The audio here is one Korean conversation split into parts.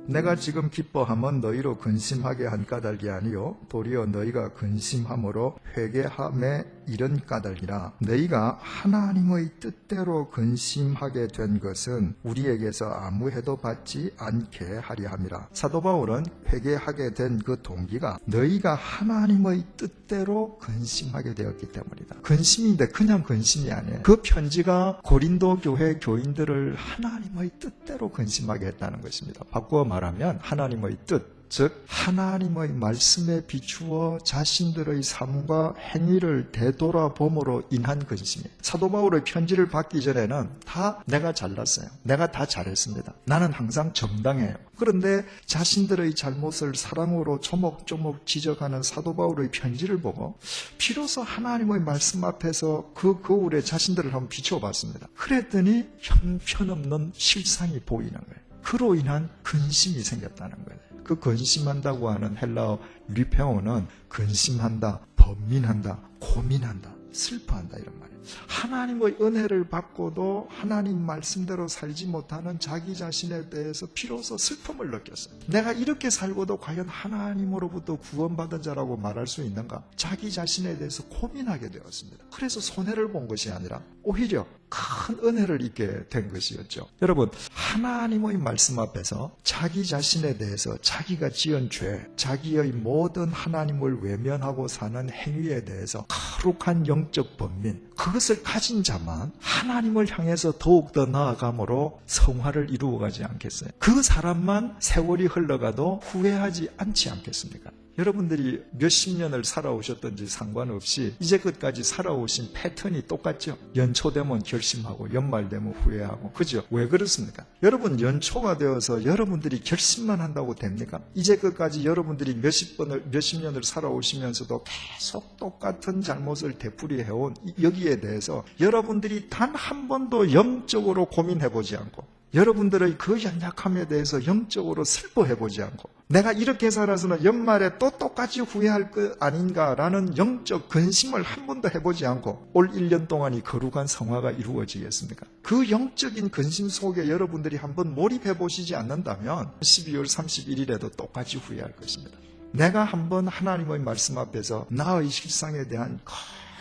내가 지금 기뻐함은 너희로 근심하게 한 까닭이 아니요 도리어 너희가 근심함으로 회개함에 이른 까닭이라. 너희가 하나님의 뜻대로 근심하게 된 것은 우리에게서 아무 해도 받지 않게 하려 함이라. 사도 바울은 회개하게 된 그 동기가 너희가 하나님의 뜻대로 근심하게 되었기 때문이다. 근심인데 그냥 근심이 아니에요. 그 편지가 고린도 교회 교인들을 하나님의 뜻대로 근심하게 했다는 것입니다. 바꾸어 말하면 하나님의 뜻, 즉 하나님의 말씀에 비추어 자신들의 삶과 행위를 되돌아봄으로 인한 근심이에요. 사도 바울의 편지를 받기 전에는 다 내가 잘났어요. 내가 다 잘했습니다. 나는 항상 정당해요. 그런데 자신들의 잘못을 사랑으로 조목조목 지적하는 사도 바울의 편지를 보고 비로소 하나님의 말씀 앞에서 그 거울에 자신들을 한번 비춰봤습니다. 그랬더니 형편없는 실상이 보이는 거예요. 그로 인한 근심이 생겼다는 거예요. 그 근심한다고 하는 헬라어 리페오는 근심한다, 번민한다, 고민한다, 슬퍼한다 이런 말이에요. 하나님의 은혜를 받고도 하나님 말씀대로 살지 못하는 자기 자신에 대해서 비로소 슬픔을 느꼈어요. 내가 이렇게 살고도 과연 하나님으로부터 구원받은 자라고 말할 수 있는가? 자기 자신에 대해서 고민하게 되었습니다. 그래서 손해를 본 것이 아니라 오히려 큰 은혜를 입게 된 것이었죠. 여러분, 하나님의 말씀 앞에서 자기 자신에 대해서 자기가 지은 죄, 자기의 모든 하나님을 외면하고 사는 행위에 대해서 거룩한 영적 번민, 그것을 가진 자만 하나님을 향해서 더욱더 나아감으로 성화를 이루어가지 않겠어요? 그 사람만 세월이 흘러가도 후회하지 않지 않겠습니까? 여러분들이 몇십 년을 살아오셨던지 상관없이 이제끝까지 살아오신 패턴이 똑같죠. 연초 되면 결심하고 연말 되면 후회하고, 그죠? 왜 그렇습니까? 여러분, 연초가 되어서 여러분들이 결심만 한다고 됩니까? 이제끝까지 여러분들이 몇십 년을 살아오시면서도 계속 똑같은 잘못을 되풀이해온 여기에 대해서 여러분들이 단 한 번도 영적으로 고민해보지 않고, 여러분들의 그 연약함에 대해서 영적으로 슬퍼해보지 않고, 내가 이렇게 살아서는 연말에 또 똑같이 후회할 것 아닌가라는 영적 근심을 한 번도 해보지 않고 올 1년 동안이 거룩한 성화가 이루어지겠습니까? 그 영적인 근심 속에 여러분들이 한번 몰입해보시지 않는다면 12월 31일에도 똑같이 후회할 것입니다. 내가 한번 하나님의 말씀 앞에서 나의 실상에 대한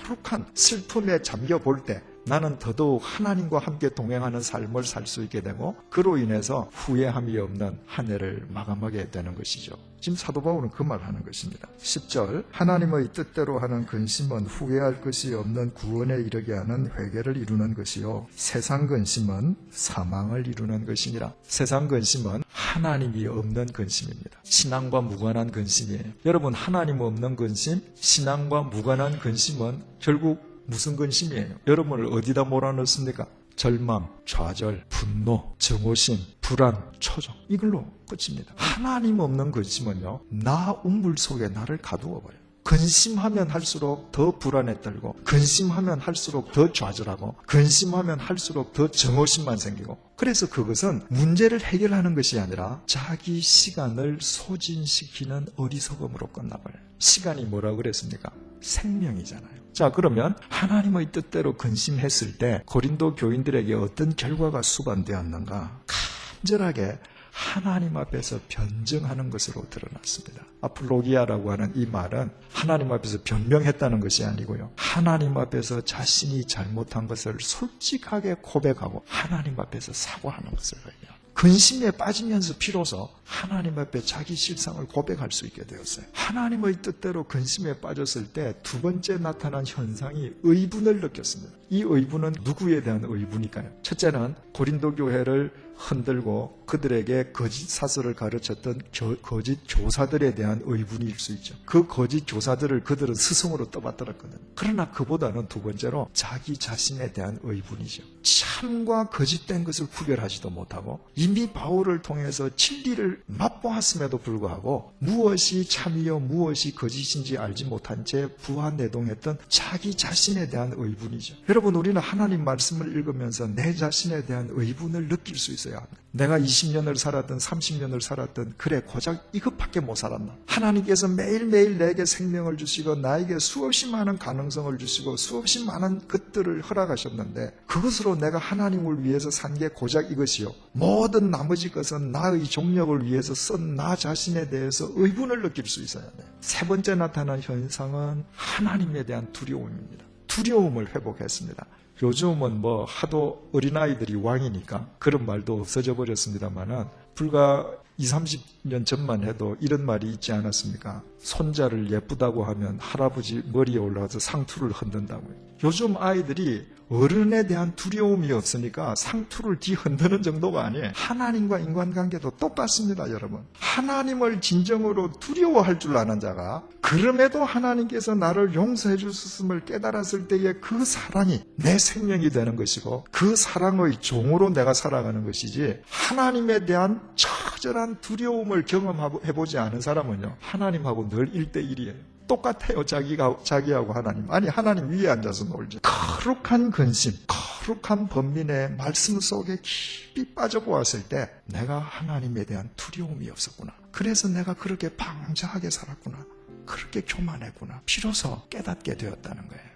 거룩한 슬픔에 잠겨볼 때 나는 더더욱 하나님과 함께 동행하는 삶을 살 수 있게 되고, 그로 인해서 후회함이 없는 한 해를 마감하게 되는 것이죠. 지금 사도 바울은 그 말 하는 것입니다. 10절, 하나님의 뜻대로 하는 근심은 후회할 것이 없는 구원에 이르게 하는 회개를 이루는 것이요, 세상 근심은 사망을 이루는 것이니라. 세상 근심은 하나님이 없는 근심입니다. 신앙과 무관한 근심이에요. 여러분, 하나님 없는 근심, 신앙과 무관한 근심은 결국 무슨 근심이에요? 여러분을 어디다 몰아넣습니까? 절망, 좌절, 분노, 정오심, 불안, 초조, 이걸로 끝입니다. 하나님 없는 근심은요, 나 우물 속에 나를 가두어버려요. 근심하면 할수록 더 불안에 떨고, 근심하면 할수록 더 좌절하고, 근심하면 할수록 더 정오심만 생기고, 그래서 그것은 문제를 해결하는 것이 아니라 자기 시간을 소진시키는 어리석음으로 끝나버려요. 시간이 뭐라고 그랬습니까? 생명이잖아요. 자, 그러면 하나님의 뜻대로 근심했을 때 고린도 교인들에게 어떤 결과가 수반되었는가? 간절하게 하나님 앞에서 변증하는 것으로 드러났습니다. 아플로기아라고 하는 이 말은 하나님 앞에서 변명했다는 것이 아니고요, 하나님 앞에서 자신이 잘못한 것을 솔직하게 고백하고 하나님 앞에서 사과하는 것을 의미합니다. 근심에 빠지면서 비로소 하나님 앞에 자기 실상을 고백할 수 있게 되었어요. 하나님의 뜻대로 근심에 빠졌을 때 두 번째 나타난 현상이 의분을 느꼈습니다. 이 의분은 누구에 대한 의분일까요? 첫째는 고린도 교회를 흔들고 그들에게 거짓 사설을 가르쳤던 거짓 교사들에 대한 의분일 수 있죠. 그 거짓 교사들을 그들은 스승으로 떠받들었거든요. 그러나 그보다는 두 번째로 자기 자신에 대한 의분이죠. 참과 거짓된 것을 구별하지도 못하고 이미 바울을 통해서 진리를 맛보았음에도 불구하고 무엇이 참이요 무엇이 거짓인지 알지 못한 채 부하내동했던 자기 자신에 대한 의분이죠. 여러분, 우리는 하나님 말씀을 읽으면서 내 자신에 대한 의분을 느낄 수 있어요. 있어야 합니다. 내가 20년을 살았든 30년을 살았든 그래 고작 이것밖에 못 살았나. 하나님께서 매일매일 내게 생명을 주시고 나에게 수없이 많은 가능성을 주시고 수없이 많은 것들을 허락하셨는데 그것으로 내가 하나님을 위해서 산 게 고작 이것이요. 모든 나머지 것은 나의 종력을 위해서 쓴 나 자신에 대해서 의문을 느낄 수 있어야 돼요. 세 번째 나타난 현상은 하나님에 대한 두려움입니다. 두려움을 회복했습니다. 요즘은 하도 어린아이들이 왕이니까 그런 말도 없어져 버렸습니다만은 불과 20, 30년 전만 해도 이런 말이 있지 않았습니까? 손자를 예쁘다고 하면 할아버지 머리에 올라가서 상투를 흔든다고요. 요즘 아이들이 어른에 대한 두려움이 없으니까 상투를 뒤흔드는 정도가 아니에요. 하나님과 인간관계도 똑같습니다, 여러분. 하나님을 진정으로 두려워할 줄 아는 자가 그럼에도 하나님께서 나를 용서해 주셨음을 깨달았을 때에 그 사랑이 내 생명이 되는 것이고 그 사랑의 종으로 내가 살아가는 것이지 하나님에 대한 처절한 두려움을 경험해보지 않은 사람은요, 하나님하고 늘 1대1이에요. 똑같아요. 자기하고 하나님. 아니, 하나님 위에 앉아서 놀죠. 거룩한 근심, 거룩한 번민의 말씀 속에 깊이 빠져보았을 때 내가 하나님에 대한 두려움이 없었구나. 그래서 내가 그렇게 방자하게 살았구나. 그렇게 교만했구나. 비로소 깨닫게 되었다는 거예요.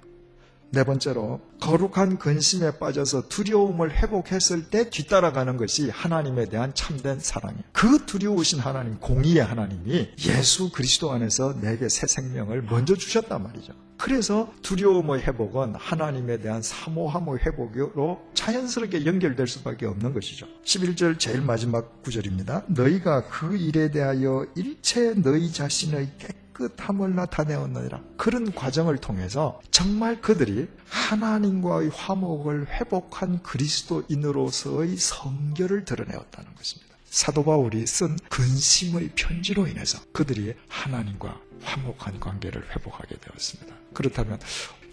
네 번째로 거룩한 근심에 빠져서 두려움을 회복했을 때 뒤따라가는 것이 하나님에 대한 참된 사랑이에요. 그 두려우신 하나님, 공의의 하나님이 예수 그리스도 안에서 내게 새 생명을 먼저 주셨단 말이죠. 그래서 두려움의 회복은 하나님에 대한 사모함의 회복으로 자연스럽게 연결될 수밖에 없는 것이죠. 11절 제일 마지막 구절입니다. 너희가 그 일에 대하여 일체 너희 자신의 깨끗함을 나타내었느니라. 그런 과정을 통해서 정말 그들이 하나님과의 화목을 회복한 그리스도인으로서의 성결을 드러내었다는 것입니다. 사도 바울이 쓴 근심의 편지로 인해서 그들이 하나님과 화목한 관계를 회복하게 되었습니다. 그렇다면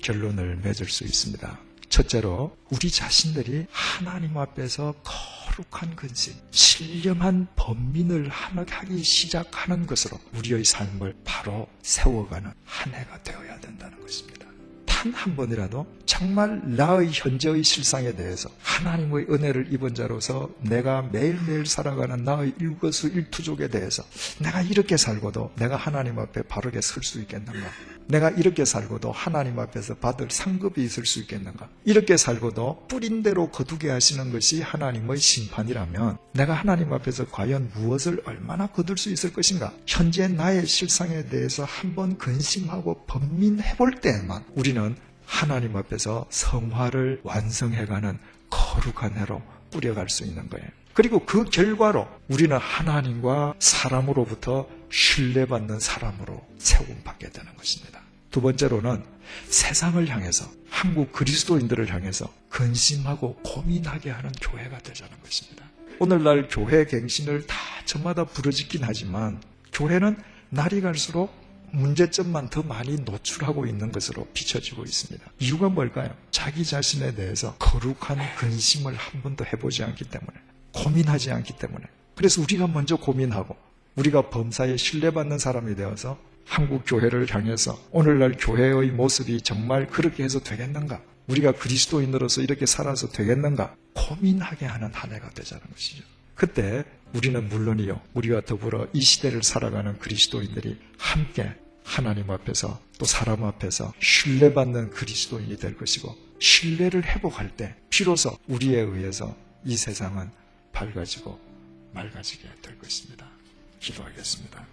결론을 맺을 수 있습니다. 첫째로 우리 자신들이 하나님 앞에서 거룩한 근심, 신령한 번민을 하기 시작하는 것으로 우리의 삶을 바로 세워가는 한 해가 되어야 된다는 것입니다. 단 한 번이라도 정말 나의 현재의 실상에 대해서 하나님의 은혜를 입은 자로서 내가 매일매일 살아가는 나의 일거수일투족에 대해서 내가 이렇게 살고도 내가 하나님 앞에 바르게 설 수 있겠는가? 내가 이렇게 살고도 하나님 앞에서 받을 상급이 있을 수 있겠는가? 이렇게 살고도 뿌린 대로 거두게 하시는 것이 하나님의 심판이라면 내가 하나님 앞에서 과연 무엇을 얼마나 거둘 수 있을 것인가? 현재 나의 실상에 대해서 한번 근심하고 번민해 볼 때에만 우리는 하나님 앞에서 성화를 완성해가는 거룩한 해로 뿌려갈 수 있는 거예요. 그리고 그 결과로 우리는 하나님과 사람으로부터 신뢰받는 사람으로 세움받게 되는 것입니다. 두 번째로는 세상을 향해서, 한국 그리스도인들을 향해서 근심하고 고민하게 하는 교회가 되자는 것입니다. 오늘날 교회 갱신을 다 저마다 부르짖긴 하지만 교회는 날이 갈수록 문제점만 더 많이 노출하고 있는 것으로 비춰지고 있습니다. 이유가 뭘까요? 자기 자신에 대해서 거룩한 근심을 한 번도 해보지 않기 때문에, 고민하지 않기 때문에. 그래서 우리가 먼저 고민하고 우리가 범사에 신뢰받는 사람이 되어서 한국 교회를 향해서 오늘날 교회의 모습이 정말 그렇게 해서 되겠는가? 우리가 그리스도인으로서 이렇게 살아서 되겠는가? 고민하게 하는 한 해가 되자는 것이죠. 그때 우리는 물론이요, 우리와 더불어 이 시대를 살아가는 그리스도인들이 함께 하나님 앞에서 또 사람 앞에서 신뢰받는 그리스도인이 될 것이고, 신뢰를 회복할 때 비로소 우리에 의해서 이 세상은 밝아지고 맑아지게 될 것입니다. 기도하겠습니다.